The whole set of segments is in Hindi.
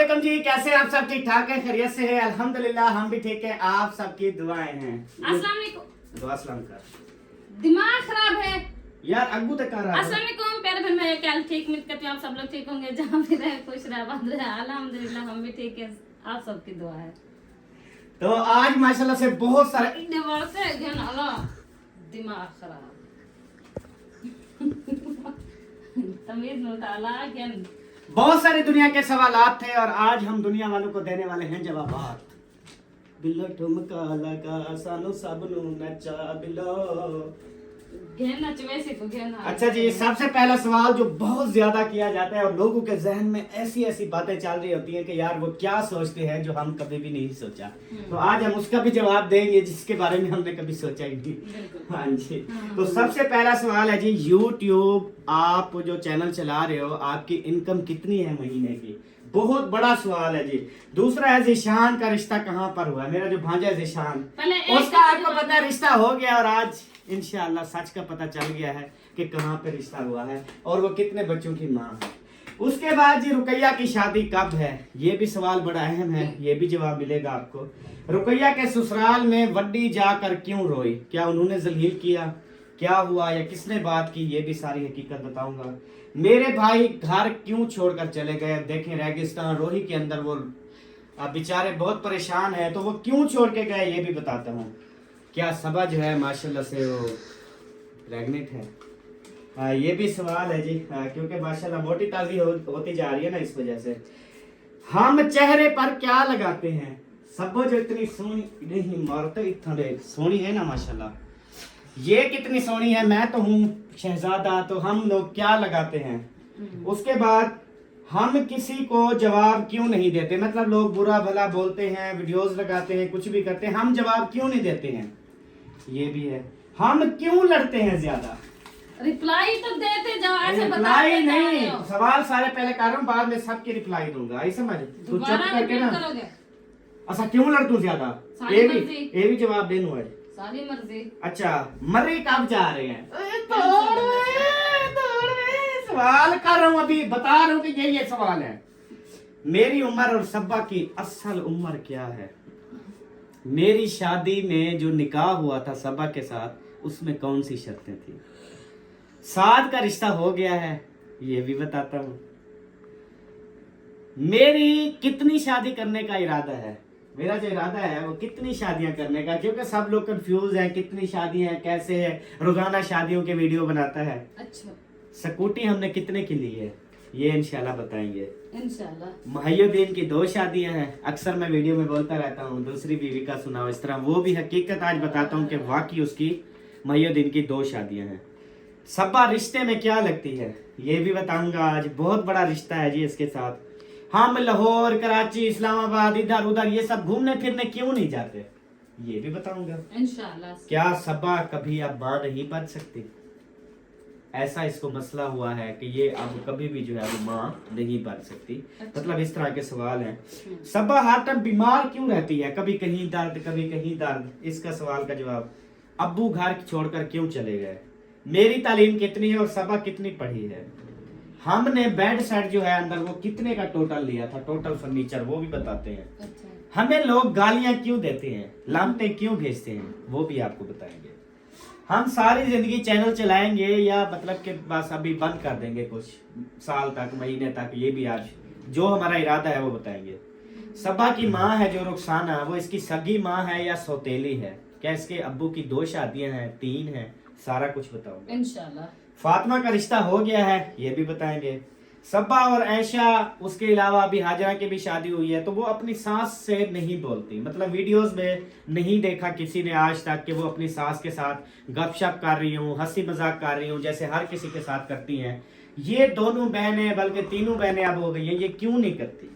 वालेकुम जी, कैसे आप सब? ठीक ठाक है, खैरियत से है? अल्हम्दुलिल्लाह हम भी ठीक है, आप सबकी दुआएं हैं। अस्सलाम वालेकुम। दुआ सलाम कर दिमाग खराब है यार, अग्गू तक कर रहा है। अस्सलाम वालेकुम प्यारे बहन भाई, क्या ठीक उम्मीद करती हूँ आप सब लोग ठीक होंगे, जहाँ भी रहे खुश रहे आबाद रहे। अल्हम्दुलिल्लाह हम भी ठीक है, आप सबकी दुआ है। तो आज माशाल्लाह से बहुत सारे दिमाग खराब तमीज मुताला ज्ञान बहुत सारे दुनिया के सवालात थे और आज हम दुनिया वालों को देने वाले हैं जवाबात। बिल्लो ठुमका लगा सानू सबनू नचा बिल्लो। घेन नचवे से को घेन। अच्छा जी, सबसे पहला सवाल जो बहुत ज्यादा किया जाता है और लोगों के जहन में ऐसी ऐसी बातें चल रही होती हैं कि यार वो क्या सोचते हैं जो हम कभी भी नहीं सोचा। तो आज हम उसका भी जवाब देंगे जिसके बारे में हमने कभी सोचा ही नहीं। हाँ जी। तो सबसे पहला सवाल है जी, यूट्यूब आप जो चैनल चला रहे हो, आपकी इनकम कितनी है महीने की? बहुत बड़ा सवाल है जी। दूसरा है जिशान का रिश्ता कहाँ पर हुआ? मेरा जो भांजा है जिशान, उसका आपको पता है रिश्ता हो गया और आज इंशाअल्लाह सच का पता चल गया है कि कहाँ पे रिश्ता हुआ है और वो कितने बच्चों की माँ है। उसके बाद जी रुकैया की शादी कब है? ये भी सवाल बड़ा अहम है, ये भी जवाब मिलेगा आपको। रुकैया के ससुराल में वड्डी जाकर क्यों रोई? क्या उन्होंने जलील किया, क्या हुआ या किसने बात की? ये भी सारी हकीकत बताऊंगा। मेरे भाई घर क्यों छोड़कर चले गए? देखें रेगिस्तान रोही के अंदर वो बेचारे बहुत परेशान है, तो वो क्यों छोड़ के गए ये भी बताता हूँ। क्या सबा जो है माशाल्लाह से वो प्रेग्नेंट है? ये भी सवाल है जी। क्योंकि माशाल्लाह मोटी ताजी होती जा रही है ना, इस वजह से। हम चेहरे पर क्या लगाते हैं? सबो जो इतनी सोनी नहीं मारते, इतने सोनी है ना माशाल्लाह। ये कितनी सोनी है, मैं तो हूँ शहजादा, तो हम लोग क्या लगाते हैं? उसके बाद हम किसी को जवाब क्यों नहीं देते? मतलब लोग बुरा भला बोलते हैं, वीडियोस लगाते हैं, कुछ भी करते हैं, हम जवाब क्यों नहीं देते हैं? ये भी है। हम क्यों लड़ते हैं ज्यादा? रिप्लाई तो देते जाओ, ऐसे रिप्लाई नहीं, सवाल सारे पहले कर रहा हूँ, बाद में सबकी रिप्लाई दूंगा। आई समझ? तू चुप करके ना। अच्छा, क्यों लड़तू ज्यादा? ये भी जवाब देनू है। सारी मर्जी। अच्छा, मर्री कब जा रहे हैं? सवाल कर रहा हूँ, अभी बता रहा हूँ कि ये सवाल है। मेरी उम्र और सब्बा की असल उम्र क्या है? मेरी शादी में जो निकाह हुआ था सबा के साथ, उसमें कौन सी शर्तें थी? साद का रिश्ता हो गया है, ये भी बताता हूँ। मेरी कितनी शादी करने का इरादा है? मेरा जो इरादा है वो कितनी शादियां करने का, क्योंकि सब लोग कंफ्यूज हैं कितनी शादियां हैं, कैसे है। रोजाना शादियों के वीडियो बनाता है। अच्छा, स्कूटी हमने कितने की ली है ये इंशाल्लाह बताएंगे इंशाल्लाह। महियुद्दीन की 2 शादियां हैं। अक्सर मैं वीडियो में बोलता रहता हूँ दूसरी बीवी का सुनाओ, इस तरह वो भी हकीकत आज बताता हूँ कि वाकई उसकी महियुद्दीन की 2 शादियां हैं। सबा रिश्ते में क्या लगती है ये भी बताऊंगा आज। बहुत बड़ा रिश्ता है जी इसके साथ। हम लाहौर, कराची, इस्लामाबाद, इधर उधर ये सब घूमने फिरने क्यों नहीं जाते ये भी बताऊंगा इंशाल्लाह। क्या सबा कभी अब मां नहीं बन सकती? ऐसा इसको मसला हुआ है कि ये अब कभी भी जो है वो मां नहीं बन सकती। अच्छा। मतलब इस तरह के सवाल हैं। सबा हर टाइम बीमार क्यों रहती है? कभी कहीं दर्द, कभी कहीं दर्द। इसका सवाल का जवाब, अब्बू घर छोड़कर क्यों चले गए? मेरी तालीम कितनी है और सबा कितनी पढ़ी है? हमने बेड सेट जो है अंदर वो कितने का टोटल लिया था, टोटल फर्नीचर, वो भी बताते हैं। अच्छा। हमें लोग गालियां क्यों देते हैं, लानते क्यों भेजते हैं, वो भी आपको बताएंगे। हम सारी जिंदगी चैनल चलाएंगे या मतलब कि बस अभी बंद कर देंगे कुछ साल तक, महीने तक, ये भी आज जो हमारा इरादा है वो बताएंगे। सबा की माँ है जो रुखसाना, वो इसकी सगी माँ है या सौतेली है? क्या इसके अब्बू की 2 शादियां हैं, 3 हैं? सारा कुछ बताऊंगा इंशाल्लाह। फातिमा का रिश्ता हो गया है, ये भी बताएंगे। सबा और ऐशा, उसके अलावा अभी हाजरा की भी शादी हुई है, तो वो अपनी सास से नहीं बोलती। मतलब वीडियोस में नहीं देखा किसी ने आज तक कि वो अपनी सास के साथ गपशप कर रही हूँ, हंसी मजाक कर रही हूँ, जैसे हर किसी के साथ करती हैं। ये दोनों बहनें, बल्कि 3 बहनें अब हो गई हैं, ये क्यों नहीं करती?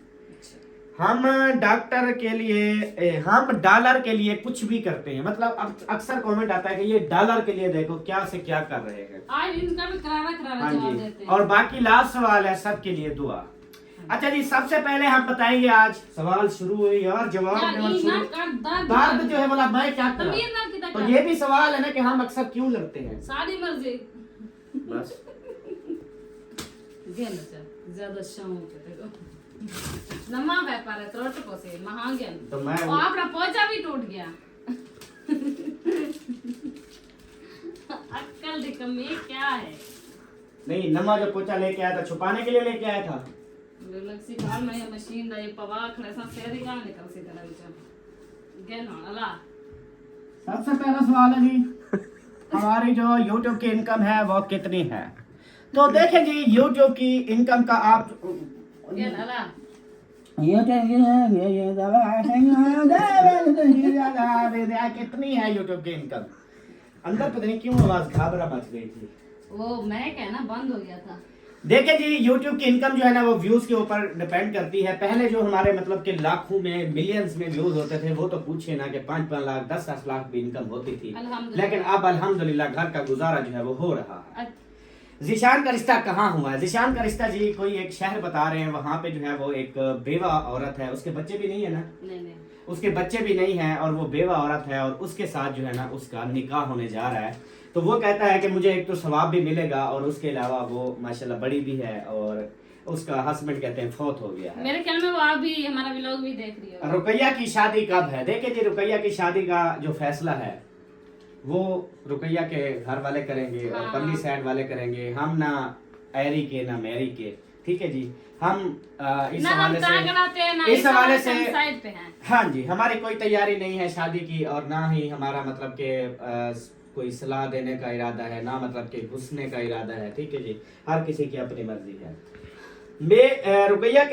हम डॉक्टर के लिए, हम डॉलर के लिए कुछ भी करते हैं। मतलब अक्सर कमेंट आता है कि ये डॉलर के लिए देखो क्या से क्या कर रहे हैं। आज इनका भी करारा जवाब देते हैं। और बाकी लास्ट सवाल है सबके लिए दुआ। अच्छा जी, सबसे पहले हम बताएंगे आज सवाल शुरू हुई और जवाब दर्द जो है बोला मैं क्या करूं। तो ये भी सवाल है ना कि हम अक्सर क्यों लड़ते हैं? सारी मर्जी बस ज्यादा नम्मा व्यापार है त्रोट को से महांगे तो मैं और आपका पोचा भी टूट गया अक्कल दिक्कत में क्या है नहीं, नमा जो पोचा लेके आया था छुपाने के लिए लेके आया था। लग सी काल में ये मशीन दा ये पवा खड़े सा सेरी का निकल सी तरह विचार गेन अला सबसे पहला सवाल है जी हमारी जो YouTube की इनकम है वो कितनी है। तो देखें जी YouTube की इनकम का आप गेन अला कितनी है YouTube की इनकम। अंदर पता नहीं क्यों आवाज घाबरा मच गई थी। वो मैं कहना बंद हो गया था। देखिए जी YouTube की इनकम जो है ना वो व्यूज के ऊपर डिपेंड करती है। पहले जो हमारे मतलब के लाखों में मिलियंस में व्यूज होते थे वो तो पूछे ना कि 5-5 लाख 10-10 लाख भी इनकम होती थी, लेकिन अब अल्हम्दुलिल्लाह घर का गुजारा जो है वो हो रहा है। जिशान का रिश्ता कहाँ हुआ है। जिशान का रिश्ता जी कोई एक शहर बता रहे हैं, वहाँ पे जो है वो एक बेवा औरत है, उसके बच्चे भी नहीं है ना, नहीं उसके बच्चे भी नहीं है और वो बेवा औरत है और उसके साथ जो है ना उसका निकाह होने जा रहा है। तो वो कहता है कि मुझे एक तो सवाब भी मिलेगा और उसके अलावा वो माशाल्लाह बड़ी भी है और उसका हस्बैंड कहते हैं फौत हो गया है। मेरे ख्याल में वो आप भी हमारा व्लॉग भी देख रही हो। रुकैया की शादी कब है। देखिए जी रुकैया की शादी का जो फैसला है वो रुकैया के घर वाले करेंगे और पल्ली साइड वाले करेंगे, हम ना एरी के ना मैरी के, ठीक है जी। हम इस हवाले से साइड पे हैं। हाँ जी हमारी कोई तैयारी नहीं है शादी की और ना ही हमारा मतलब के कोई सलाह देने का इरादा है, ना मतलब के घुसने का इरादा है, ठीक है जी। हर किसी की अपनी मर्जी है। मैं रुकैया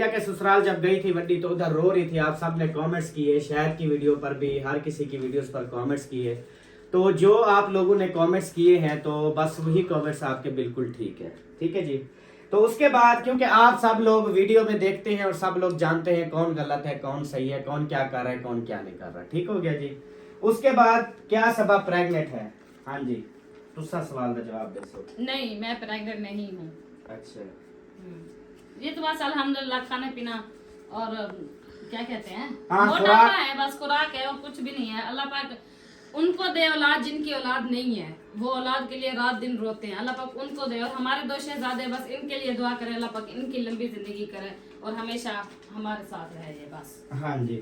के ससुराल जब गई थी वड्डी तो उधर रो रही थी। आप सब ने कमेंट्स किए, शायद की वीडियो पर भी हर किसी की वीडियोस पर कमेंट्स किए। तो जो आप लोगों ने कमेंट्स किए हैं तो बस वही कमेंट्स आपके बिल्कुल ठीक है जी। तो उसके बाद क्योंकि आप सब लोग वीडियो में देखते हैं और सब लोग जानते हैं कौन गलत है कौन सही है, कौन क्या कर रहा है कौन क्या नहीं कर रहा, ठीक हो गया जी। उसके बाद क्या सबब प्रेग्नेंट है। हाँ जी दूसरा सवाल का जवाब दे सो। नहीं मैं प्रेग्नेंट नहीं हूँ। अच्छा ये तो बस अल्हम्दुलिल्लाह खाना पीना और क्या कहते हैं खुराक है, बस खुराक है और कुछ भी नहीं है। अल्लाह पाक उनको दे औलाद जिनकी औलाद नहीं है, वो औलाद के लिए रात दिन रोते हैं। अल्लाह पाक उनको दे और हमारे दो शहजादे बस इनके लिए दुआ करे, अल्लाह पाक इनकी लंबी जिंदगी करे और हमेशा हमारे साथ रहे ये बस। हाँ जी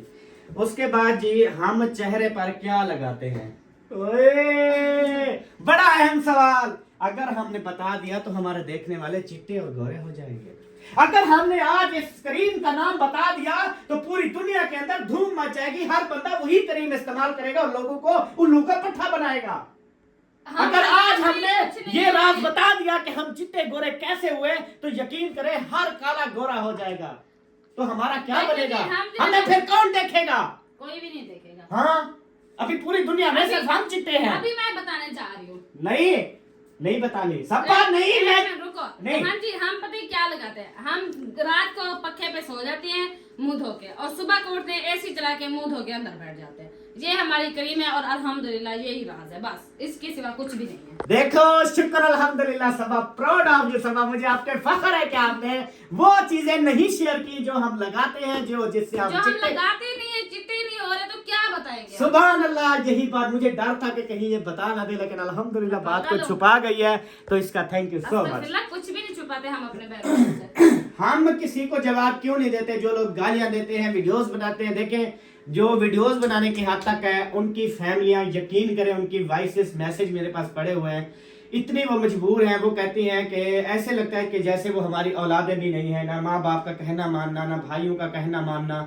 उसके बाद जी हम चेहरे पर क्या लगाते हैं। ओए बड़ा अहम सवाल। अगर हमने बता दिया तो हमारे देखने वाले चिट्टे और गोरे हो जाएंगे। अगर हमने आज इस क्रीम का नाम बता दिया तो पूरी दुनिया के अंदर धूम मच जाएगी। हर बंदा वही क्रीम इस्तेमाल करेगा और लोगों को उल्लू का पट्टा बनाएगा। अगर आज हमने ये राज बता दिया कि हम चिट्टे गोरे कैसे हुए तो यकीन करें हर काला गोरा हो जाएगा। तो हमारा क्या बनेगा, हमें फिर कौन देखेगा। कोई भी नहीं देखेगा। हाँ अभी पूरी दुनिया में सिर्फ हम चिट्टे हैं। अभी मैं बताने जा रही हूँ। नहीं बतानी सब बात नहीं। रुको नहीं। हाँ जी हम पता है क्या लगाते हैं, हम रात को पक्के पे सो जाते हैं मुंह धो के और सुबह को उठते हैं एसी चला के मुंह धो के अंदर बैठ जाते हैं। ये हमारी क्रीम है और अल्हम्दुलिल्लाह यही राज है, बस इसके सिवा कुछ भी नहीं है। देखो शुक्र अल्हम्दुलिल्लाह सबा प्राउड ऑफ यू सबा, मुझे आपके फख्र है कि आपने वो चीजें नहीं शेयर की जो हम लगाते हैं, जो जिससे हम लगाते नहीं है, चिट्टे नहीं हो रहे तो क्या बताएंगे। सुभान अल्लाह। यही बात मुझे डर था कि कहीं ये बता ना दे, लेकिन अल्हम्दुलिल्लाह बात को छुपा गई है तो इसका थैंक यू सो मच। कुछ भी नहीं छुपाते हम अपने बैरों से। हम किसी को जवाब क्यों नहीं देते। जो लोग गालियां देते हैं वीडियोस बनाते हैं, देखें जो वीडियोस बनाने की हद तक है उनकी फैमिलियां यकीन करें उनकी वॉइसेस मैसेज मेरे पास पड़े हुए हैं, इतनी वो मजबूर हैं। वो कहती हैं कि ऐसे लगता है कि जैसे वो हमारी औलादें भी नहीं है, ना माँ बाप का कहना मानना, ना भाइयों का कहना मानना,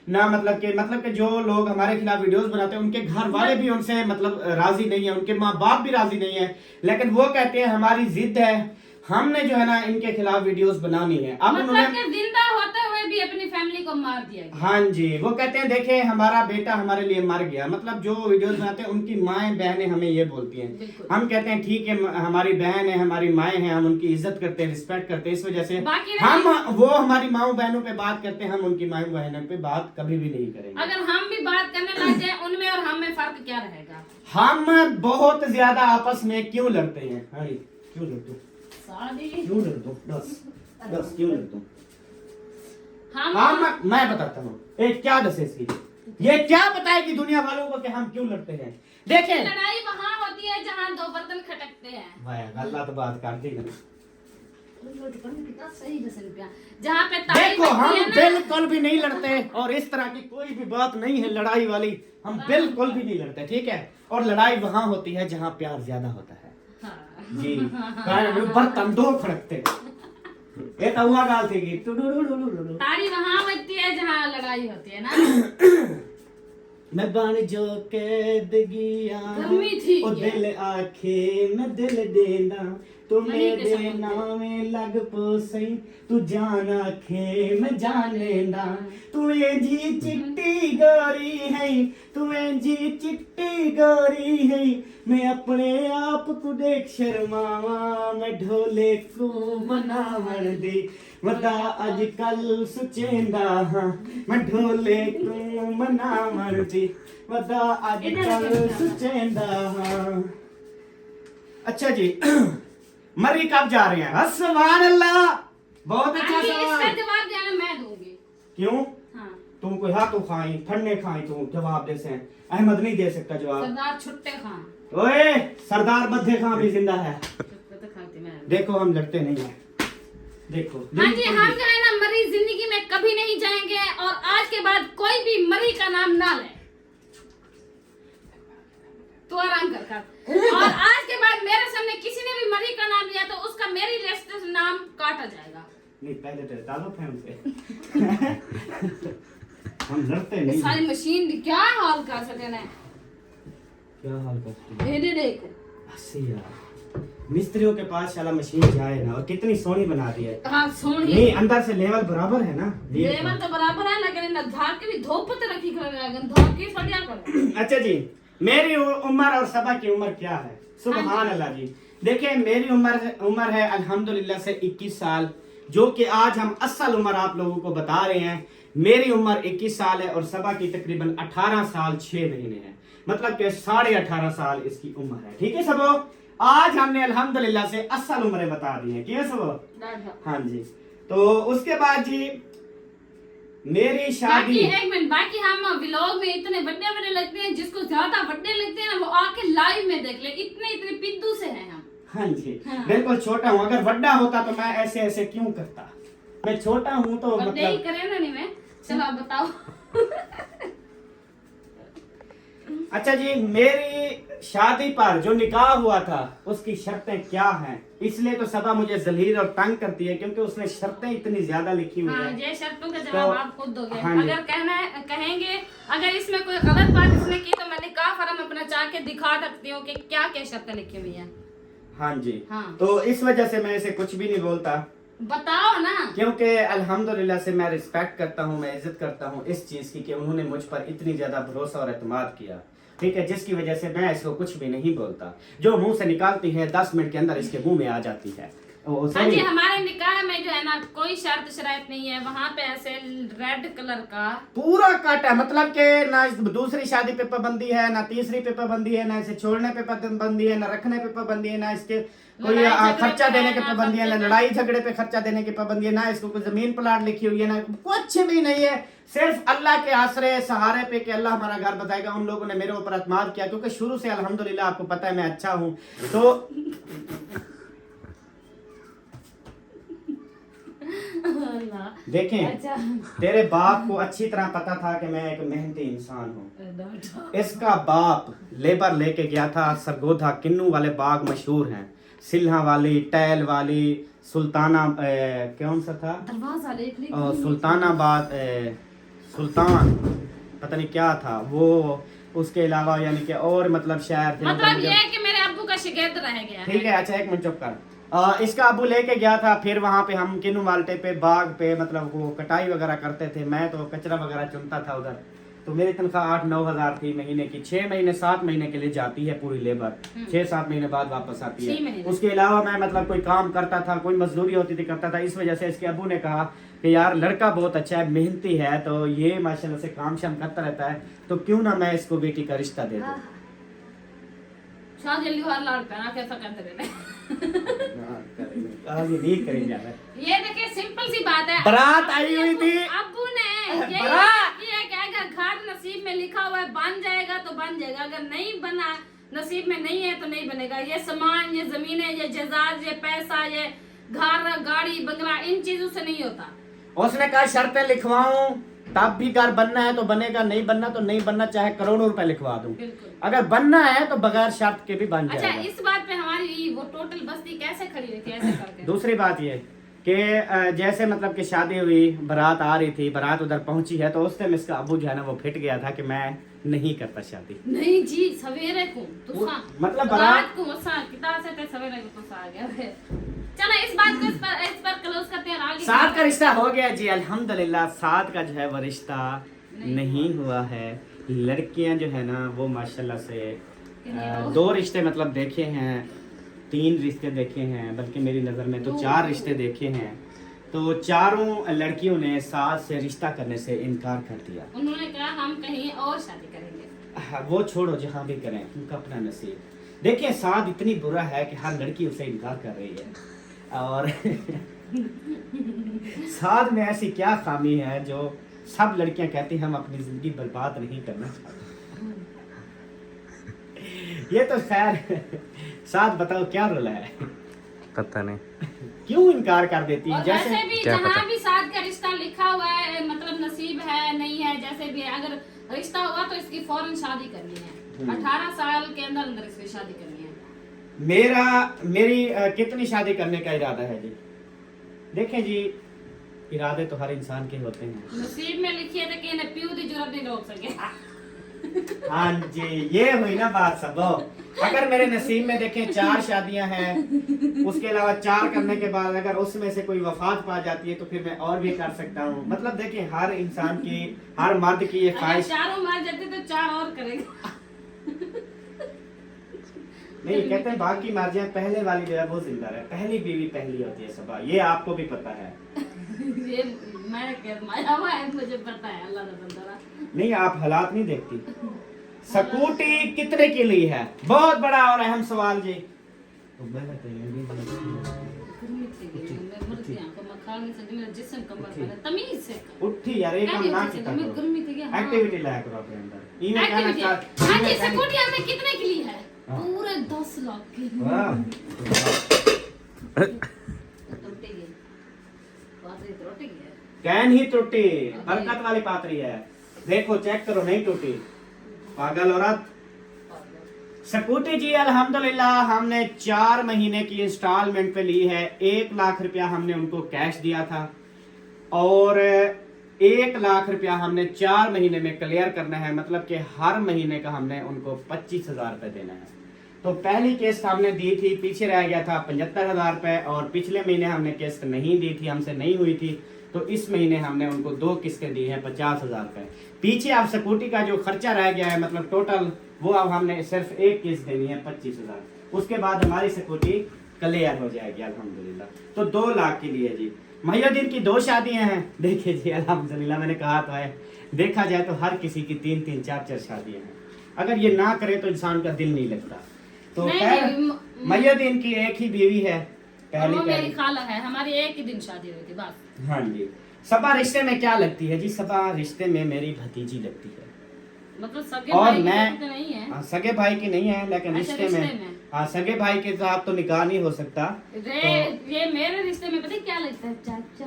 ना मतलब के जो लोग हमारे खिलाफ वीडियोस बनाते हैं उनके घर वाले भी उनसे मतलब राजी नहीं है, उनके माँ बाप भी राजी नहीं है, लेकिन वो कहते हैं हमारी जिद है, हमने जो है ना इनके खिलाफ वीडियोस बनानी है। अब मतलब उन्होंने जिंदा होते हुए भी अपनी फैमिली को मार दिया गया। हाँ जी वो कहते हैं देखे हमारा बेटा हमारे लिए मर गया। मतलब जो वीडियोस बनाते हैं उनकी माएँ बहनें हमें ये बोलती हैं। हम कहते हैं ठीक है हमारी बहन है हमारी माएँ हैं, हम उनकी इज्जत करते हैं रिस्पेक्ट करते हैं, इस वजह से हम वो हमारी माओ बहनों पे बात करते हैं, हम उनकी माओ बहनों पे बात कभी भी नहीं करेंगे। अगर हम भी बात करने लग जाए उनमें और हम में फर्क क्या रहेगा। हम बहुत ज्यादा आपस में क्यों लड़ते हैं। हाँ क्यों लड़ते हो क्यों लड़ते हो दस क्यों लड़ते हो। हाँ मैं बताता हूँ एक क्या दसे इसकी, ये क्या बताएगी दुनिया वालों को कि हम क्यों लड़ते हैं। देखें लड़ाई वहाँ होती है जहाँ दो बर्तन खटकते हैं। भाई अल्लाह तो बात कर दी कितना सही दसन पिया जहाँ पे तारीफ देखो हम होती है ना, बिल्कुल भी नहीं लड़ते और इस तरह की कोई भी बात नहीं है लड़ाई वाली, हम बिल्कुल भी नहीं लड़ते, ठीक है। और लड़ाई वहाँ होती है जहाँ प्यार ज्यादा होता है। हाँ। जी बर्तन दो खड़कते ये तो हुआ गाल थी कि तारी वहाँ होती है जहाँ लड़ाई होती है ना। मैं बन जो कैदगिया गर्मी थी ओ क्या? दिल आखे मैं दिल देना तू मनी के मेरे संग नामे लग पोसई तू जान आखे मैं जान लेना तू ये जी चिट्टी गोरी है तू ये जी चिट्टी गोरी है मैं अपने आप को देख शर्मावा मैं ढोले को बनावन दे वदा अजकल सुचेंदा हाँ मैं ढोले को मनावन दे वदा अजकल सुचेंदा हाँ। अच्छा जी मरी कब जा रहे हैं? सुभान अल्लाह, बहुत अच्छा आगे इसका सवाल। जवाब देना मैं दूंगी। क्यों? हाँ। तुम कोई हाथों खाई ठंडे खाई तुम जवाब दे से अहमद नहीं दे सकता जवाब। सरदार छुट्टे खान। ओए सरदार बद्दे खां भी जिंदा है। तो खाती मैं। देखो हम लड़ते नहीं हैं, देखो हाँ जी, हम जो है ना मरी जिंदगी में कभी नहीं जाएंगे और आज के बाद कोई भी मरी का नाम ना ले। तो आराम कर और आज के बाद मेरे सामने किसी ने भी मरी का नाम लिया तो उसका मेरी लिस्ट से नाम काटा जाएगा। नहीं पहले तेरे ताल्लुक है उनसे। हम लड़ते नहीं। सारी मशीन भी क्या हाल कर सके ना। क्या हाल करती है? ये देख अस्सी यार मिस्त्रियों के पास शाला मशीन जाए ना और कितनी सोहनी बना दी है। हाँ सोनी नहीं अंदर से लेवल बराबर है ना। लेवल तो बराबर है लेकिन ना धार के भी धोप पे रखी कर धार के सड़िया कर। अच्छा जी मेरी उम्र और सबा की उम्र क्या है? सुभान अल्लाह जी। देखिए मेरी उम्र है अल्हम्दुलिल्लाह से 21 साल, जो कि आज हम असल उम्र आप लोगों को बता रहे हैं। मेरी उम्र 21 साल है और सबा की तकरीबन 18 साल 6 महीने है, मतलब कि 18.5 साल इसकी उम्र है। ठीक है सबो, आज हमने अल्हम्दुलिल्लाह से असल उम्रें बता दी है। क्या सबो? हाँ जी। तो उसके बाद जी मेरी शादी एक मिनट बाकी हम व्लॉग में इतने बड़े लगते हैं, जिसको ज्यादा बड़े लगते हैं ना वो आके लाइव में देख ले, इतने पिद्दू से हैं हम। हाँ जी हाँ। बिल्कुल छोटा हूँ, अगर बड़ा होता तो मैं ऐसे ऐसे क्यों करता। मैं छोटा हूँ तो बड़े ही मतलब करे ना नहीं मैं। चलो आप बताओ। अच्छा जी मेरी शादी पर जो निकाह हुआ था उसकी शर्तें क्या हैं, इसलिए तो सबा मुझे जलील और तंग करती है क्योंकि उसने शर्तें इतनी ज्यादा लिखी हुई हाँ, है। ये शर्तों का जवाब आप खुद दोगे। हाँ जी। अगर कहेंगे अगर इसमें कोई गलत बात इसने की तो मैं निकाह फॉर्म अपना चाह के दिखा सकती हूँ कि क्या क्या शर्तें लिखी हुई है। हाँ जी। हाँ। तो इस वजह से मैं इसे कुछ भी नहीं बोलता, बताओ ना। क्योंकि अल्हम्दुलिल्लाह से मैं रिस्पेक्ट करता हूँ, मैं इज्जत करता हूँ इस चीज की कि उन्होंने मुझ पर इतनी ज्यादा भरोसा और एतमाद किया। ठीक है, जिसकी वजह से मैं इसको कुछ भी नहीं बोलता, जो मुंह से निकालती है 10 मिनट के अंदर इसके मुंह में आ जाती है। हाँ जी, हमारे निकाह में जो है ना कोई शर्त शराइत नहीं है, वहाँ पे ऐसे रेड कलर का पूरा कट है, मतलब कि ना दूसरी शादी पे पाबंदी है, ना तीसरी पे पाबंदी है, ना इसे छोड़ने पे पाबंदी है, ना रखने पे पाबंदी है, ना इसके कोई खर्चा देने की पाबंदी है, ना लड़ाई झगड़े पे खर्चा देने की पाबंदी है, ना इसको कोई जमीन प्लाट लिखी हुई है, ना कुछ भी नहीं है। सिर्फ अल्लाह के आसरे सहारे पे कि अल्लाह हमारा घर बताएगा। उन लोगों ने मेरे ऊपर एतमाद किया क्योंकि शुरू से अल्हम्दुलिल्लाह आपको पता है मैं अच्छा हूँ। तो देखें अच्छा। तेरे बाप को अच्छी तरह पता था कि मैं एक मेहनती इंसान हूँ। इसका बाप लेबर लेके गया था सरगोधा, किन्नू वाले बाग मशहूर हैं, सिल्हा वाली, टैल वाली, सुल्ताना कौन सा था दरवाजा सुल्तानाबाद सुल्तान पता नहीं क्या था वो, उसके अलावा यानी कि और मतलब शहर थे। मतलब ये है कि मेरे अब्बू का शिकायत रह गया। ठीक है, अच्छा एक मिनट चुप कर। इसका अबू लेके गया था, फिर वहाँ पे हम किन्नू माल्टे पे बाग पे मतलब वो कटाई वगैरह करते थे, मैं तो कचरा वगैरह चुनता था उधर। तो मेरी तनख्वाह 8-9 हज़ार थी महीने की। 6 महीने 7 महीने के लिए जाती है पूरी लेबर, 6-7 महीने बाद वापस आती है। उसके अलावा मैं मतलब कोई काम करता था, कोई मजदूरी होती थी करता था। इस वजह से इसके अबू ने कहा कि यार लड़का बहुत अच्छा है, मेहनती है, तो ये माशाल्लाह से काम शाम करता रहता है, तो क्यों ना मैं इसको बेटी का रिश्ता दे दूं। आगे नहीं करेंगे। ये देखिए सिंपल सी बात है। बारात आई हुई थी, अब्बू ने अगर घर नसीब में लिखा हुआ है बन जाएगा तो बन जाएगा, अगर नहीं बना नसीब में नहीं है तो नहीं बनेगा। ये सामान, ये जमीनें, ये जजाज, ये पैसा, ये घर गाड़ी बंगला इन चीजों से नहीं होता। उसने कहा शर्तें लिखवाऊं तब भी घर बनना है तो बनेगा, नहीं बनना तो नहीं बनना, चाहे करोड़ों रुपए लिखवा दूं। अगर बनना है तो बगैर शर्त के भी बन जाएगा। अच्छा, इस बात पे हमारी वो टोटल बस्ती कैसे खड़ी रही थी ऐसे करके? दूसरी बात ये कि जैसे मतलब कि शादी हुई, बारात आ रही थी, बारात उधर पहुंची है, तो उस टाइम इसका अबू जो है ना वो फिट गया था कि मैं नहीं करता शादी। नहीं जी, सवेरे को तो मतलब बारात को किताब से ते सवेरे को तो आ गया है। चलो इस बात को इस पर क्लोज करते हैं। आगे साथ का रिश्ता हो गया जी अल्हम्दुलिल्लाह। साथ का जो है वो रिश्ता नहीं हुआ है। लड़कियां जो है ना वो माशाल्लाह से 2 रिश्ते मतलब देखे हैं, 3 रिश्ते देखे हैं, बल्कि मेरी नज़र में तो 4 रिश्ते देखे हैं। तो चारों लड़कियों ने साथ से रिश्ता करने से इनकार कर दिया। उन्होंने कहा हम कहीं और शादी करेंगे। वो छोड़ो, जहाँ भी करें उनका अपना नसीब। देखिए साथ इतनी बुरा है कि हर लड़की उसे इनकार कर रही है। और साथ में ऐसी क्या खामी है जो सब लड़कियां कहती हैं हम अपनी जिंदगी बर्बाद नहीं करना चाहते। ये तो खैर साथ बताओ क्या रोला है, पता नहीं क्यों इनकार कर देती है। जैसे भी क्या जहाँ पता? भी साथ का रिश्ता लिखा हुआ है, मतलब नसीब है नहीं है, जैसे भी है, अगर रिश्ता हुआ तो इसकी फौरन शादी करनी है। 18 साल के अंदर अंदर इसकी शादी करनी है। मेरी कितनी शादी करने का इरादा है जी? देखें जी, इरादे तो हर इंसान के होते हैं। नसीब में लिखिए थे कि इन्हें पीऊ दी जरूरत नहीं रोक सके। हाँ जी, ये हुई ना बात सब। अगर मेरे नसीब में देखें 4 शादियां हैं, उसके अलावा 4 करने के बाद अगर उसमें से कोई वफात पा जाती है तो फिर मैं और भी कर सकता हूँ। मतलब देखें हर इंसान की, हर मर्द की ये अगर ख्वाहिश। चारों मार जाते तो 4 और करेगा। नहीं, कहते हैं बाकी मर्जियां, पहले वाली जो है वो जिंदा रहे। पहली बीवी पहली होती है सबा, ये आपको भी पता है। ये मैंने कहमाया हुआ है, मुझे पता है। अल्लाह का बंदा। नहीं, आप हालात नहीं देखती। स्कूटी कितने की ली है? बहुत बड़ा और अहम सवाल जी। तो मैं तमीज से उठी यार, एक काम ना किया करो। एक्टिविटी लाया करो अपने अंदर। इन्हें कहना चाहते हाँ जी, स्कूटी हमने कितने की ली है? पूरे 10 लाख की। वाह, कैन ही टूटी, बरकत वाली पात्री है। देखो चेक करो, नहीं टूटी। पागल औरत। स्कूटी जी अल्हम्दुलिल्लाह हमने 4 महीने की इंस्टॉलमेंट पे ली है। 1 लाख रुपया हमने उनको कैश दिया था और 1 लाख रुपया हमने 4 महीने में क्लियर करना है। मतलब कि हर महीने का हमने उनको 25,000 रुपये देना है। तो पहली किस्त हमने दी थी, पीछे रह गया था 75,000 रुपये, और पिछले महीने हमने किस्त नहीं दी थी, हमसे नहीं हुई थी, तो इस महीने हमने उनको 2 किस्तें दी हैं 50,000 रुपये। पीछे अब स्कूटी का जो खर्चा रह गया है, मतलब टोटल, वो अब हमने सिर्फ 1 किस्त देनी है 25,000। उसके बाद हमारी स्कूटी क्लियर हो जाएगी अल्हम्दुलिल्लाह। तो 2 लाख के लिए जी। महिउद्दीन की 2 शादियां हैं। देखिए जी अल्हम्दुलिल्लाह, मैंने कहा तो है, देखा जाए तो हर किसी की 3-3, 4-4 शादियां हैं। अगर ये ना करे तो इंसान का दिल नहीं लगता। तो महिउद्दीन की 1 ही बीवी है, मेरी खाला है। हमारी 1 ही दिन शादी हुई थी बस। हाँ जी। सबा रिश्ते में क्या लगती है जी? सबा रिश्ते में मेरी भतीजी लगती है। मतलब सगे और भाई मैं तो नहीं है। सगे भाई की नहीं है, लेकिन रिश्ते में हाँ, सगे भाई के साथ तो निकाह नहीं हो सकता। ये मेरे रिश्ते में पता क्या लगता है? चाचा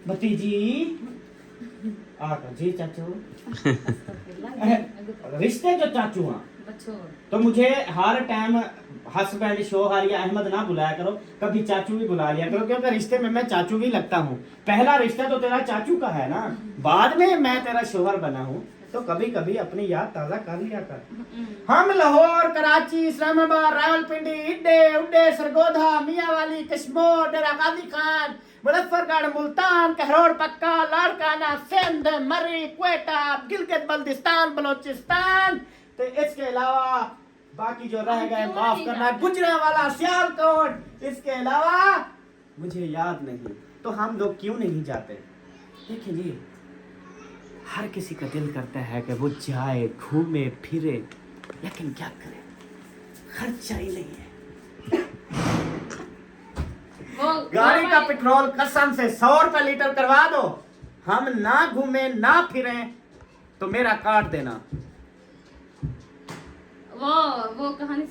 भतीजी जी चाचू। रिश्ते जो चाचू हैं, तो मुझे हर टाइम हस्बैंड शोहर या अहमद ना बुलाया करो, कभी चाचू भी बुला लिया करो, क्योंकि रिश्ते में मैं चाचू भी लगता हूँ। पहला रिश्ता तो तेरा चाचू का है ना, बाद में मैं तेरा शोहर बना हूँ, तो कभी कभी अपनी याद ताजा कर लिया कर। हम लाहौर, कराची, इस्लामाबाद, रावलपिंडी, इड्डे उड्डे, सरगोधा, मियांवाली, कश्मीर, डेरा गाजी खान, मुजफ्फरगढ़, मुल्तान, कहरोड़ पक्का, लाड़काना, सिंध, मरी, क्वेटा, गिलगित बल्तिस्तान, बलोचिस्तान, तो इसके अलावा बाकी जो रह गए माफ करना, गुजरांवाला, सियालकोट, इसके अलावा मुझे याद नहीं। तो हम लोग क्यों नहीं जाते? देखिए जी, हर किसी का दिल करता है कि वो जाए, घूमे फिरे, लेकिन क्या करे, खर्चा ही नहीं है। गाड़ी का पेट्रोल कसम से 100 रुपए लीटर करवा दो, हम ना घूमे ना फिरे तो मेरा काट देना। वो कहानी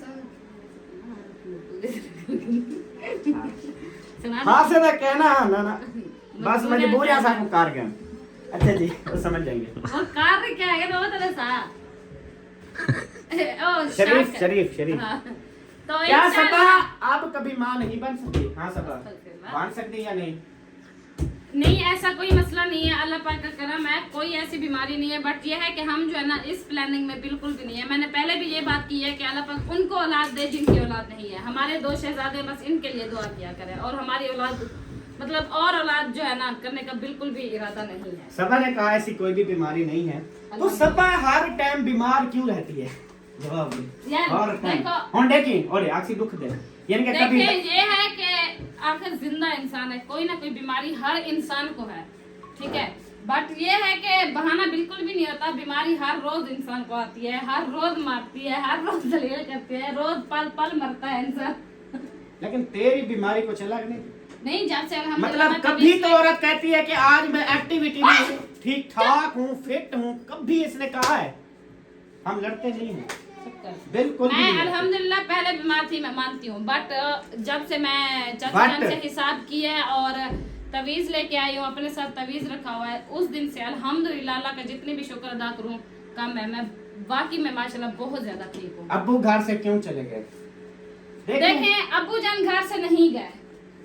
सुना हाँ से ना कहना ना ना बस मजबूरियां सा कार गए। अच्छा जी वो समझ जाएंगे। और कार्य क्या है तो बता सा ओ शरीफ शरीफ शरीफ। हाँ। तो क्या इंशाल्लाह- सबा आप कभी माँ नहीं बन सकती? हाँ सबा बन सकती या नहीं? नहीं, ऐसा कोई मसला नहीं है, अल्लाह पाक का करम है, कोई ऐसी बीमारी नहीं है। बट ये है कि हम जो है ना इस प्लानिंग में बिल्कुल भी नहीं है। मैंने पहले भी ये बात की है कि अल्लाह पाक उनको औलाद दे जिनकी औलाद नहीं है। हमारे 2 शहजादे बस इनके लिए दुआ किया करें, और हमारी औलाद मतलब और औलाद जो है ना करने का बिल्कुल भी इरादा नहीं है। सबा ने कहा ऐसी कोई भी बीमारी नहीं है, तो सबा हर टाइम बीमार क्यों रहती है? जवाब दे। यार, हर टाइम देखो- हम देखी और आखिरी दुख दे यानी कि कभी देखिए ये है कि आखिर जिंदा इंसान है, कोई ना कोई बीमारी हर इंसान को है, ठीक है। बट ये है कि बहाना बिल्कुल भी नहीं होता, बीमारी हर रोज इंसान को आती है, हर रोज मारती है, हर रोज जलील करती है, रोज पल पल मरता है इंसान। लेकिन तेरी बीमारी को चला नहीं नहीं, जब से हम मतलब कभी तो औरत कहती है कि आज मैं एक्टिविटी में ठीक ठाक हूँ, फिट हूँ, कभी इसने कहा है? हम लड़ते नहीं हैं बिल्कुल मैं भी नहीं। अल्हम्दुलिल्लाह पहले बीमार थी, मैं मानती हूँ, बट जब से मैं चाचा जान से हिसाब किया है और तवीज लेके आई हूँ, अपने साथ तवीज रखा हुआ है, उस दिन से अल्हम्दुलिल्लाह अल्लाह का जितनी भी शुक्र अदा करूँ कम है। मैं वाकई में माशाल्लाह बहुत ज्यादा ठीक हूँ। अब्बू घर से क्यों चले गए? देखें, अब्बू जान घर से नहीं गए,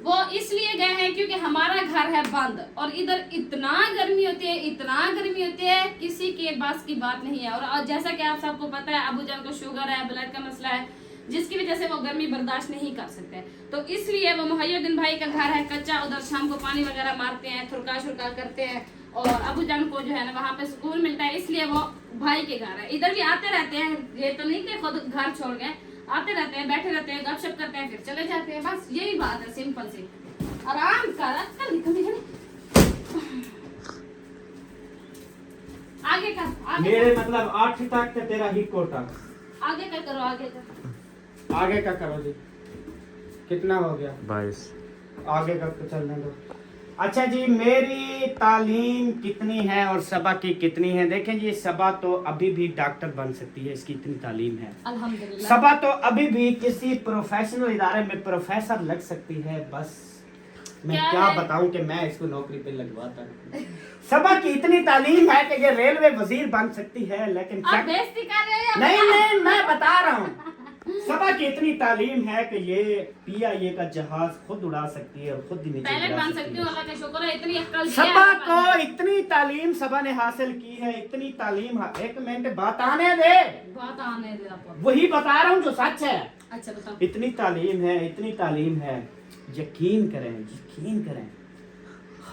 वो इसलिए गए हैं क्योंकि हमारा घर है बंद और इधर इतना गर्मी होती है, इतना गर्मी होती है, किसी के बस की बात नहीं है। और जैसा कि आप सबको पता है अबू जान को शुगर है, ब्लड का मसला है, जिसकी वजह से वो गर्मी बर्दाश्त नहीं कर सकते, तो इसलिए वो मुहैय्यद्दीन भाई का घर है कच्चा, उधर शाम को पानी वगैरह मारते हैं, थुरका शुरका करते हैं, और अबू जान को जो है ना वहाँ पे सुकून मिलता है, इसलिए वो भाई के घर है। इधर भी आते रहते हैं, ये तो नहीं कि खुद घर छोड़ गए, आते रहते हैं, बैठे रहते हैं, गपशप करते हैं, फिर चले जाते हैं, बस यही बात है, सिंपल सी। आराम कर, आगे का आगे मेरे मतलब 8 तक तो तेरा ही कोटा, आगे का करो, आगे का करो जी। कितना हो गया? 22। आगे का तो चलने दो। अच्छा जी, मेरी तालीम कितनी है और सबा की कितनी है? देखें जी, सबा तो अभी भी डॉक्टर बन सकती है, इसकी इतनी तालीम है। अल्हम्दुलिल्लाह। सबा तो अभी भी किसी प्रोफेशनल इदारे में प्रोफेसर लग सकती है। बस मैं क्या बताऊं कि मैं इसको नौकरी पे लगवाता हूं। सबा की इतनी तालीम है कि ये रेलवे वजीर बन सकती है, लेकिन आप बेइज्जती कर रहे हो? नहीं मैं बता रहा हूँ। सबा की इतनी तालीम है कि ये PIA का जहाज खुद उड़ा सकती है और खुद ही नीचे पहले गिरा बन सकती सकती है। हूँ, अल्लाह का शुक्र है, इतनी अक्ल दी है सबा अल्लाह को पाक ने। इतनी तालीम सबा ने हासिल की है, इतनी तालीम। एक मिनट बात आने दे, बात आने दे आपको। वही बता रहा हूँ जो सच है। अच्छा बताओ। इतनी तालीम है, इतनी तालीम है, यकीन करें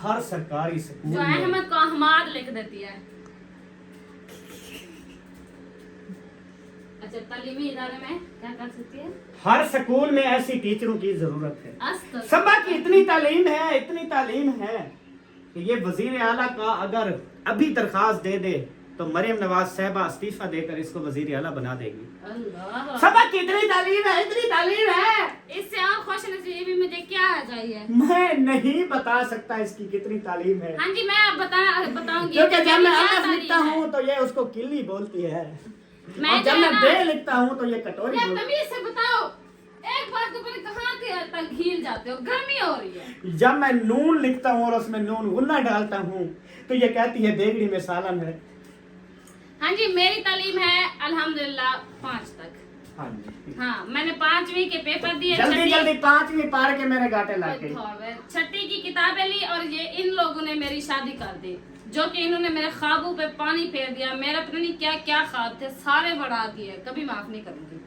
हर सरकारी स्कूल जो में अहमद को अहमद लिख देती है। अच्छा, तालीमी इदारे में क्या कर सकती है? हर स्कूल में ऐसी टीचरों की जरूरत है। अस्तगफिर। सबा की इतनी तालीम है कि ये वजीर आला का अगर अभी दरखास्त दे दे तो मरियम नवाज साहबा इस्तीफा देकर इसको वजीर आला बना देगी। अल्लाह। सबा की इतनी तालीम है। इससे और खुश नसीबी मुझे क्या आ चाहिए? मैं नहीं बता सकता इसकी कितनी तालीम है, हाँ जी, मैं बताऊंगी। क्योंकि जब मैं क्या अल्फ लिखता तारीफ है? हूँ तो ये उसको किल्ली बोलती है, मैं और जब जो है मैं ना- बे लिखता हूँ तो ये कटोरी यार बोलती तमीज से बताओ, एक बात को पहले कहाँ के तक हिल जाते हो? गर्मी हो रही है। है। जब मैं नून लिखता हूँ और उसमें नून गुन्ना डालता हूँ तो ये कहती है बेगड़ी में सालन है। हाँ जी, मेरी तालीम है अल्हम्दुलिल्लाह 5 तक। हाँ जी, हाँ, मैंने 5वीं के पेपर दिए, जल्दी 5वीं पार के मेरे गाटे ला के। 6ठी की किताबें ली, और ये इन लोगों ने मेरी शादी कर दी, जो कि इन्होंने मेरे ख्वाबों पे पानी फेर दिया। मेरा पता नहीं क्या क्या ख्वाब थे, सारे बढ़ा दिए, कभी माफ नहीं करूंगी।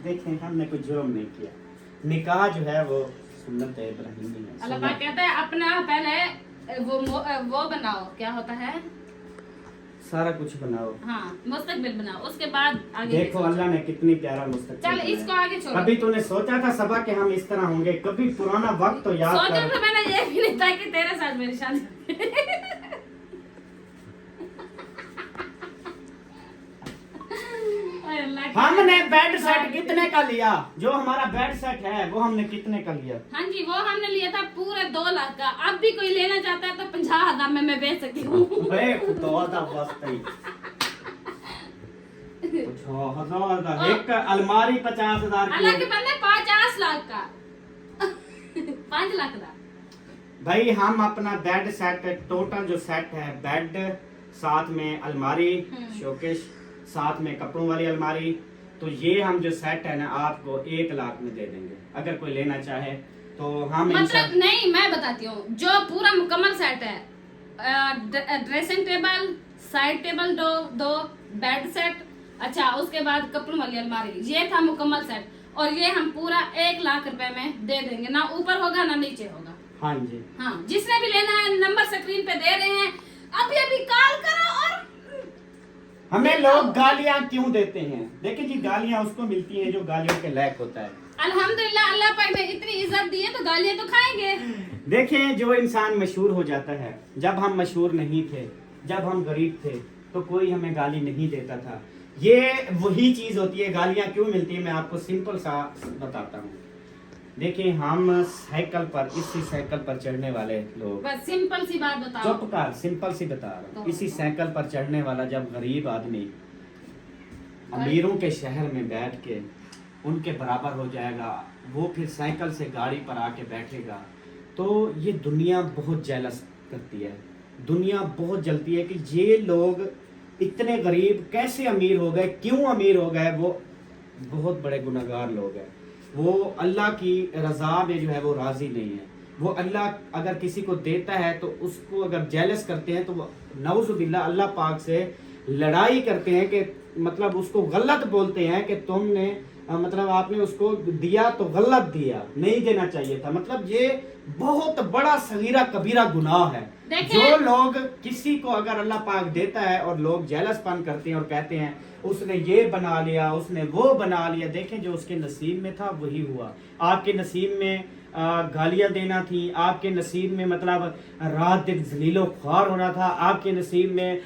देखें, हमने कोई जुर्म नहीं किया। निकाह जो है वो सुन्नत इब्राहिमी है। अल्लाह पाक कहता है अपना पहले वो बनाओ, क्या होता है, सारा कुछ बनाओ। हाँ, मुस्तकबिल बनाओ, उसके बाद आगे देखो अल्लाह ने कितनी प्यारा मुस्तकबिल चल बनाया। इसको आगे छोड़ो। कभी तूने सोचा था सबा के हम इस तरह होंगे? कभी पुराना वक्त तो याद सोचा कर। तो मैंने ये भी नहीं था कि तेरे साथ मेरी शादी। हमने बेड सेट कितने का लिया? जो हमारा बेड सेट है वो हमने कितने का लिया? हाँ जी, वो हमने लिया था पूरे 2 लाख का। अब भी कोई लेना चाहता है तो 50,000 में मैं बेच सकती हूँ। वे खुदा वास्ते 50,000 का एक अलमारी 50,000 अल्लाह के की। बंदे 50 लाख का। 5 लाख का भाई हम अपना बेड सेट टोटल जो सेट है, बेड साथ में अलमारी, शोकेश, साथ में कपड़ों वाली अलमारी, तो ये हम जो सेट है ना आपको 1 लाख में दे देंगे अगर कोई लेना चाहे तो। हम मतलब नहीं, मैं बताती हूँ जो पूरा मुकम्मल सेट है, ड्रेसिंग टेबल, साइड टेबल दो बेड सेट, अच्छा उसके बाद कपड़ों वाली अलमारी, ये था मुकम्मल सेट, और ये हम पूरा 1 लाख रुपए में दे देंगे, ना ऊपर होगा ना नीचे होगा। हाँ जी, हाँ, जिसने भी लेना है नंबर स्क्रीन पे दे रहे हैं, अभी अभी कॉल करो। और हमें लोग गालियां क्यों देते हैं? देखिए जी, गालियां उसको मिलती हैं जो गालियों के लायक होता है। अल्हम्दुलिल्लाह, अल्लाह पाक ने इतनी इज्जत दी है तो गालियां तो खाएंगे। देखें, जो इंसान मशहूर हो जाता है, जब हम मशहूर नहीं थे, जब हम गरीब थे तो कोई हमें गाली नहीं देता था। ये वही चीज होती है। गालियां क्यों मिलती है मैं आपको सिंपल सा बताता हूँ। देखिए, हम साइकिल पर, इसी साइकिल पर चढ़ने वाले लोग, बस सिंपल सी बात बताओ। चुप कर, सिंपल सी बता रहा हूँ। इसी साइकिल पर चढ़ने वाला जब गरीब आदमी अमीरों के शहर में बैठ के उनके बराबर हो जाएगा, वो फिर साइकिल से गाड़ी पर आके बैठेगा, तो ये दुनिया बहुत जेलस करती है, दुनिया बहुत जलती है कि ये लोग इतने गरीब कैसे अमीर हो गए, क्यों अमीर हो गए। वो बहुत बड़े गुनहगार लोग हैं। वो अल्लाह की रज़ा में जो है वो राज़ी नहीं है। वो अल्लाह अगर किसी को देता है तो उसको अगर जेलस करते हैं तो वो नऊज़ुबिल्लाह अल्लाह पाक से लड़ाई करते हैं कि मतलब उसको गलत बोलते हैं कि तुमने मतलब आपने उसको दिया तो गलत दिया, नहीं देना चाहिए था। मतलब ये बहुत बड़ा सगीरा कबीरा गुनाह है। जो लोग किसी को अगर अल्लाह पाक देता है और लोग जेलसपन करते हैं और कहते हैं उसने ये बना लिया, उसने वो बना लिया, देखें जो उसके नसीब में था वही हुआ। आपके नसीब में गालियां देना थी, आपके नसीब में मतलब रात दिन जलीलो ख्वार होना था, आपके नसीब में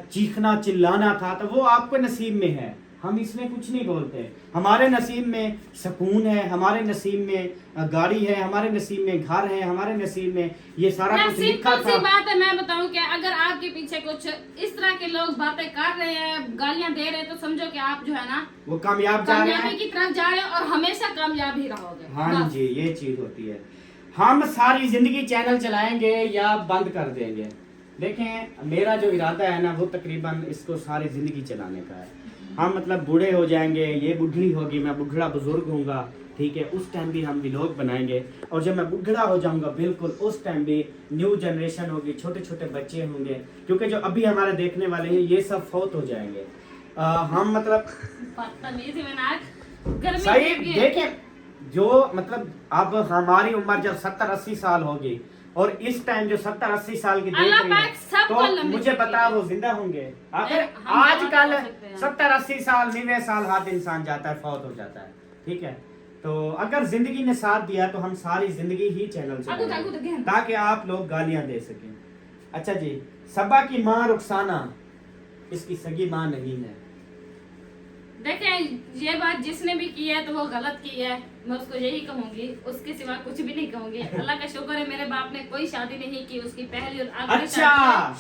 चीखना चिल्लाना था, तो वो आपके नसीब में है। हम इसमें कुछ नहीं बोलते। हमारे नसीब में सुकून है, हमारे नसीब में गाड़ी है, हमारे नसीब में घर है, हमारे नसीब में ये सारा कुछ लिखा था। बात है, मैं बताऊं क्या, अगर आपके पीछे कुछ इस तरह के लोग बातें कर रहे हैं, गालियां दे रहे हैं, तो समझो कि आप जो है ना वो कामयाबी की तरफ जा रहे हैं और हमेशा कामयाब ही रहोगे। हाँ जी, ये चीज होती है। हम सारी जिंदगी चैनल चलाएंगे या बंद कर देंगे। देखें, मेरा जो इरादा है ना वो तकरीबन इसको सारी जिंदगी चलाने का है। हम मतलब बूढ़े हो जाएंगे, ये बुढ़ी होगी, मैं बुढ़ा बुजुर्ग हूँगा, ठीक है, उस टाइम भी हम व्लॉग बनाएंगे। और जब मैं बुढ़ा हो जाऊंगा बिल्कुल उस टाइम भी न्यू जनरेशन होगी, छोटे छोटे बच्चे होंगे, क्योंकि जो अभी हमारे देखने वाले हैं ये सब फौत हो जाएंगे। हम मतलब सही देखें, जो मतलब अब हमारी उम्र जब 70-80 साल होगी और इस टाइम जो 70-80 साल की देख रही है तो मुझे पता वो जिंदा होंगे। आखिर आजकल 70-80 साल 90 साल हाथ इंसान जाता है, फौत हो जाता है, ठीक है। तो अगर जिंदगी ने साथ दिया तो हम सारी जिंदगी ही चैनल चलाएंगे ताकि आप लोग गालियां दे सकें। अच्छा जी, सबा की माँ रुखसाना इसकी सगी माँ नहीं है। देखें, ये बात जिसने भी की है तो वो गलत की है, मैं उसको यही कहूंगी, उसके सिवा कुछ भी नहीं कहूंगी। अल्लाह का शुक्र है मेरे बाप ने कोई शादी नहीं की, उसकी पहली और आखिरी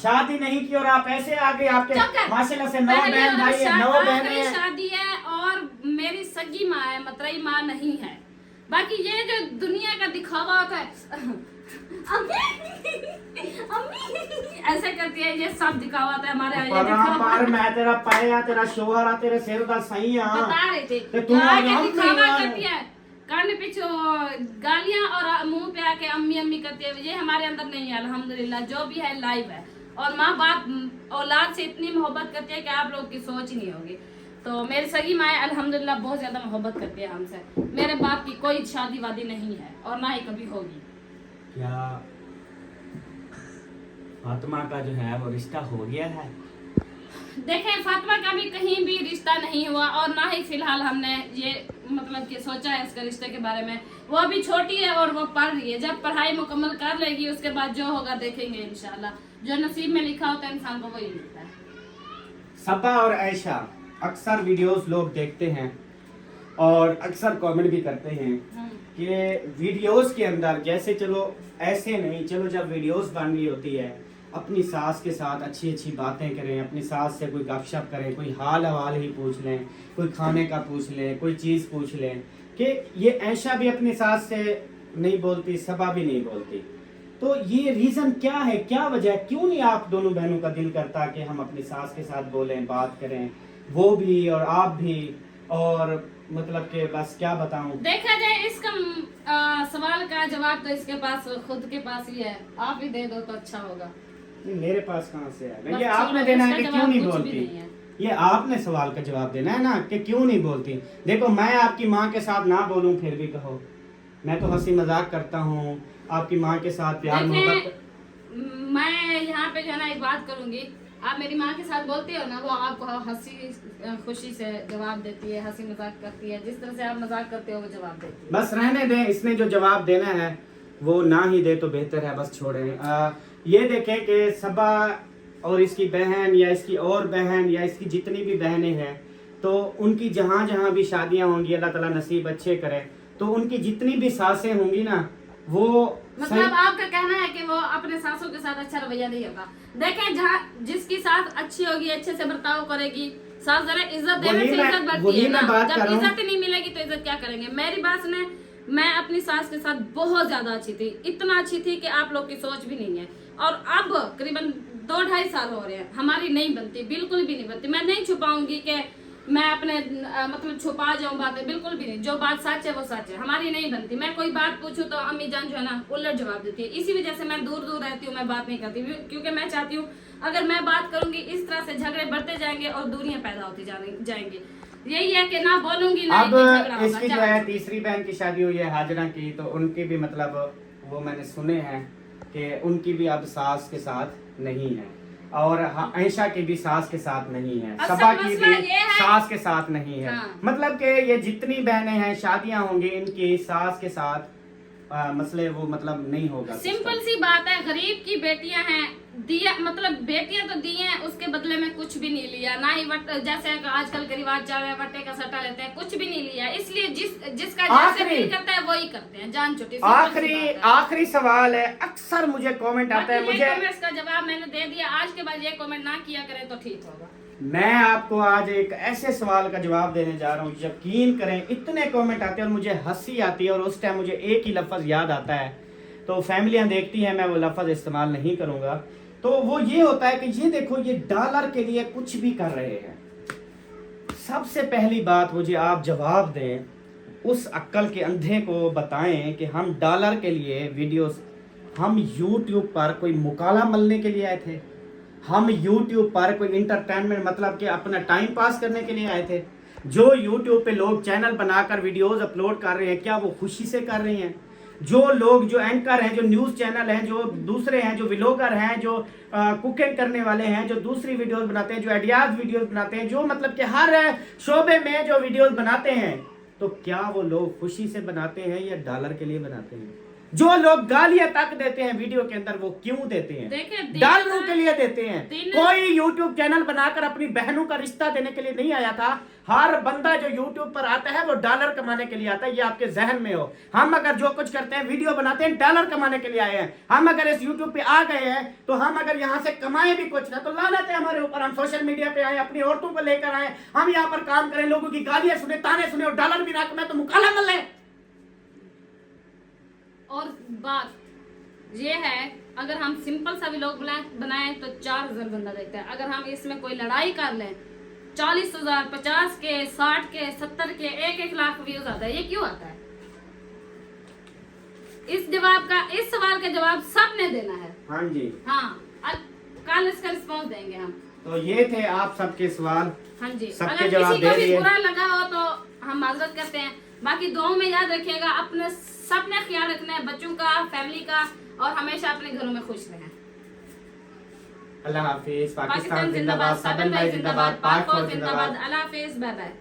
शादी नहीं की और आप ऐसे आगे आपके माशाल्लाह से 9 बहन भाई है, 9 बहनें शादी है और मेरी सगी माँ है, मतरई माँ नहीं है। बाकी ये जो दुनिया का दिखावा होता है ऐसे करती है, ये सब दिखावा होता है हमारे। मैं तेरा पाया, तेरा शोहर, तेरे सिर का सही बता रहे थे दिखावा करती है, कान पीछे गालियां और मुंह पे आके अम्मी अम्मी करती है। ये हमारे अंदर नहीं है अल्हम्दुलिल्लाह, जो भी है लाइव है। और माँ बाप औलाद से इतनी मोहब्बत करती है कि आप लोग की सोच ही नहीं होगी। तो मेरी सगी माँ अल्हम्दुलिल्लाह बहुत ज्यादा मोहब्बत करती है हमसे। मेरे बाप की कोई शादी वादी नहीं है और ना ही कभी होगी। क्या फातिमा का जो है वो रिश्ता हो गया है? देखें, फातिमा का भी कहीं भी रिश्ता नहीं हुआ और ना ही फिलहाल हमने ये मतलब कि सोचा है इसके रिश्ते के बारे में। वो अभी छोटी है और वो पढ़ रही है, जब पढ़ाई मुकम्मल कर लेगी उसके बाद जो होगा देखेंगे इंशाल्लाह। जो नसीब में लिखा होता है इंसान को वही मिलता है। सबा और आयशा अक्सर वीडियोस लोग देखते हैं और अक्सर कमेंट भी करते हैं कि वीडियोस के अंदर जैसे, चलो ऐसे नहीं, चलो जब वीडियोस बन रही होती है अपनी सास के साथ अच्छी अच्छी बातें करें, अपनी सास से कोई गपशप करें, कोई हाल हवाल ही पूछ लें, कोई खाने का पूछ लें, कोई चीज़ पूछ लें। कि ये आयशा भी अपनी सास से नहीं बोलती, सबा भी नहीं बोलती। तो ये रीजन क्या है, क्या वजह है, क्यों नहीं आप दोनों बहनों का दिल करता कि हम अपनी सास के साथ बोलें, बात करें, वो भी और आप भी? और मतलब कि बस क्या बताऊं, देखा जाए इसका सवाल का जवाब तो इसके पास खुद के पास ही है, आप ही दे दो तो अच्छा होगा। नहीं, मेरे पास कहाँ से है? बस ये आपने छोड़ो, देना है इसका कि क्यों जवाब नहीं कुछ भी बोलती। नहीं है। ये आपने सवाल का जवाब देना है ना कि क्यों नहीं बोलती। देखो, मैं आपकी माँ के साथ ना बोलूं फिर भी कहो, मैं तो हंसी मजाक करता हूँ आपकी माँ के साथ, प्यार मोहब्बत। देखें, मैं यहाँ पे जो है ना एक बात करूंगी, आप मेरी माँ के साथ बोलते हो ना, वो आपको हंसी खुशी से जवाब देती है, हंसी मजाक करती है, जिस तरह से आप मजाक करते हो वो जवाब देती है। बस रहने दें, इसने जो जवाब देना है वो ना ही दे तो बेहतर है, बस छोड़ें। ये देखें कि सबा और इसकी बहन या इसकी और बहन या इसकी जितनी भी बहनें हैं, तो उनकी जहाँ जहाँ भी शादियाँ होंगी, अल्लाह ताला नसीब अच्छे करे, तो उनकी जितनी भी सासें होंगी ना, वो मतलब आपका कहना है कि वो अपने सासों के साथ अच्छा रवैया नहीं होगा। देखें, जहाँ जिसकी सास अच्छी होगी, अच्छे से बर्ताव करेगी, सास जरा इज्जत देने से इज्जत बढ़ती है ना। जब इज्जत ही नहीं मिलेगी तो इज्जत क्या करेंगे। मेरी बात सुने, मैं अपनी सास के साथ बहुत ज्यादा अच्छी थी, इतना अच्छी थी कि आप लोग की सोच भी नहीं है। और अब करीबन 2-2.5 साल हो रहे हैं, हमारी नहीं बनती, बिल्कुल भी नहीं बनती। मैं नहीं छुपाऊंगी कि मैं अपने मतलब छुपा जाऊं बातें, बिल्कुल भी नहीं। जो बात सच है वो सच है, हमारी नहीं बनती। मैं कोई बात पूछूं तो अम्मी जान जो है ना उलट जवाब देती है। इसी वजह से मैं दूर दूर रहती हूँ, मैं बात नहीं करती, क्योंकि मैं चाहती हूँ अगर मैं बात करूंगी इस तरह से झगड़े बढ़ते जाएंगे और दूरियां पैदा होती जाएंगी। यही है कि ना बोलूंगी ना अब झगड़ा होगा। इसकी जो है तीसरी बहन की शादी हुई है हाजरा की, तो उनकी भी मतलब वो मैंने सुने हैं कि उनकी भी अब सास के साथ नहीं है, और आयशा की भी सास के साथ नहीं है, अच्छा, सबा की मसला भी ये है। सास के साथ नहीं है। हाँ। मतलब कि ये जितनी बहनें हैं शादियां होंगी, इनकी सास के साथ मसले वो मतलब नहीं होगा। सिंपल सी बात है, गरीब की बेटियां हैं, दिया मतलब बेटियां तो दी हैं, उसके बदले में कुछ भी नहीं लिया, ना ही जैसे आजकल के रिवाज चल रहे हैं वट्टे का सट्टा लेते हैं, कुछ भी नहीं लिया। इसलिए जिसका जैसे दिल करता है वही करते हैं, जान छुट्टी। आखिरी सवाल है, अक्सर मुझे कमेंट आता है, मुझे इसका जवाब मैंने दे दिया। आज के बाद ये कमेंट ना किया करें तो ठीक होगा। मैं आपको आज एक ऐसे सवाल का जवाब देने जा रहा हूँ, यकीन करें इतने कमेंट आते हैं और मुझे हंसी आती है, और उस टाइम मुझे एक ही लफ्ज़ याद आता है, तो फैमिलियां देखती हैं, मैं वो लफ्ज़ इस्तेमाल नहीं करूँगा। तो वो ये होता है कि ये देखो, ये डॉलर के लिए कुछ भी कर रहे हैं। सबसे पहली बात मुझे आप जवाब दें, उस अक्ल के अंधे को बताएं कि हम डॉलर के लिए वीडियोस, हम यूट्यूब पर कोई मुकाला मलने के लिए आए थे? हम YouTube पर कोई इंटरटेनमेंट मतलब कि अपना टाइम पास करने के लिए आए थे? जो YouTube पे लोग चैनल बनाकर वीडियोस अपलोड कर रहे हैं, क्या वो खुशी से कर रहे हैं? जो लोग, जो एंकर हैं, जो न्यूज़ चैनल हैं, जो दूसरे हैं, जो व्लॉगर हैं, जो कुकिंग करने वाले हैं, जो दूसरी वीडियोस बनाते हैं, जो आइडियाज वीडियोस बनाते हैं, जो मतलब कि हर शोबे में जो वीडियोस बनाते हैं, तो क्या वो लोग खुशी से बनाते हैं या डॉलर के लिए बनाते हैं? जो लोग गालियां तक देते हैं वीडियो के अंदर, वो क्यों देते हैं? डॉलरों के लिए देते हैं। कोई यूट्यूब चैनल बनाकर अपनी बहनों का रिश्ता देने के लिए नहीं आया था। हर बंदा जो यूट्यूब पर आता है वो डॉलर कमाने के लिए आता है, ये आपके जहन में हो। हम अगर जो कुछ करते हैं, वीडियो बनाते हैं, डॉलर कमाने के लिए आए हैं। हम अगर इस यूट्यूब पे आ गए हैं, तो हम अगर यहाँ से कमाए भी कुछ ना, तो लानत है हमारे ऊपर। हम सोशल मीडिया पे आए, अपनी औरतों को लेकर आए, हम यहाँ पर काम करें, लोगों की गालियां सुने, ताने सुने और डॉलर भी ना कमाए, तो मुकाला मल लें। और बात ये है, अगर हम सिंपल सा व्लॉग बनाएं तो 4000 बंदा देखता है। अगर हम इसमें कोई लड़ाई कर लें, 40,000, 50 के, 60 के, 70 के, 1-1 लाख व्यूज आता है। ये क्यों आता है? इस सवाल का जवाब सबने देना है। हाँ जी, हाँ, कल इसका रिस्पॉन्स देंगे हम। तो ये थे आप सबके सवाल। हाँ जी, सबके अगर जवाब किसी को दे भी दिए। बुरा लगा हो तो हम माजरत करते हैं। बाकी दुआओं में याद रखिएगा, अपने सबने ख्याल रखना है, बच्चों का, फैमिली का, और हमेशा अपने घरों में खुश रहें। अल्लाह हाफिज। पाकिस्तान जिंदाबाद, साबिन भाई जिंदाबाद, पाक फौज जिंदाबाद। अल्लाह हाफिज, बाय बाय।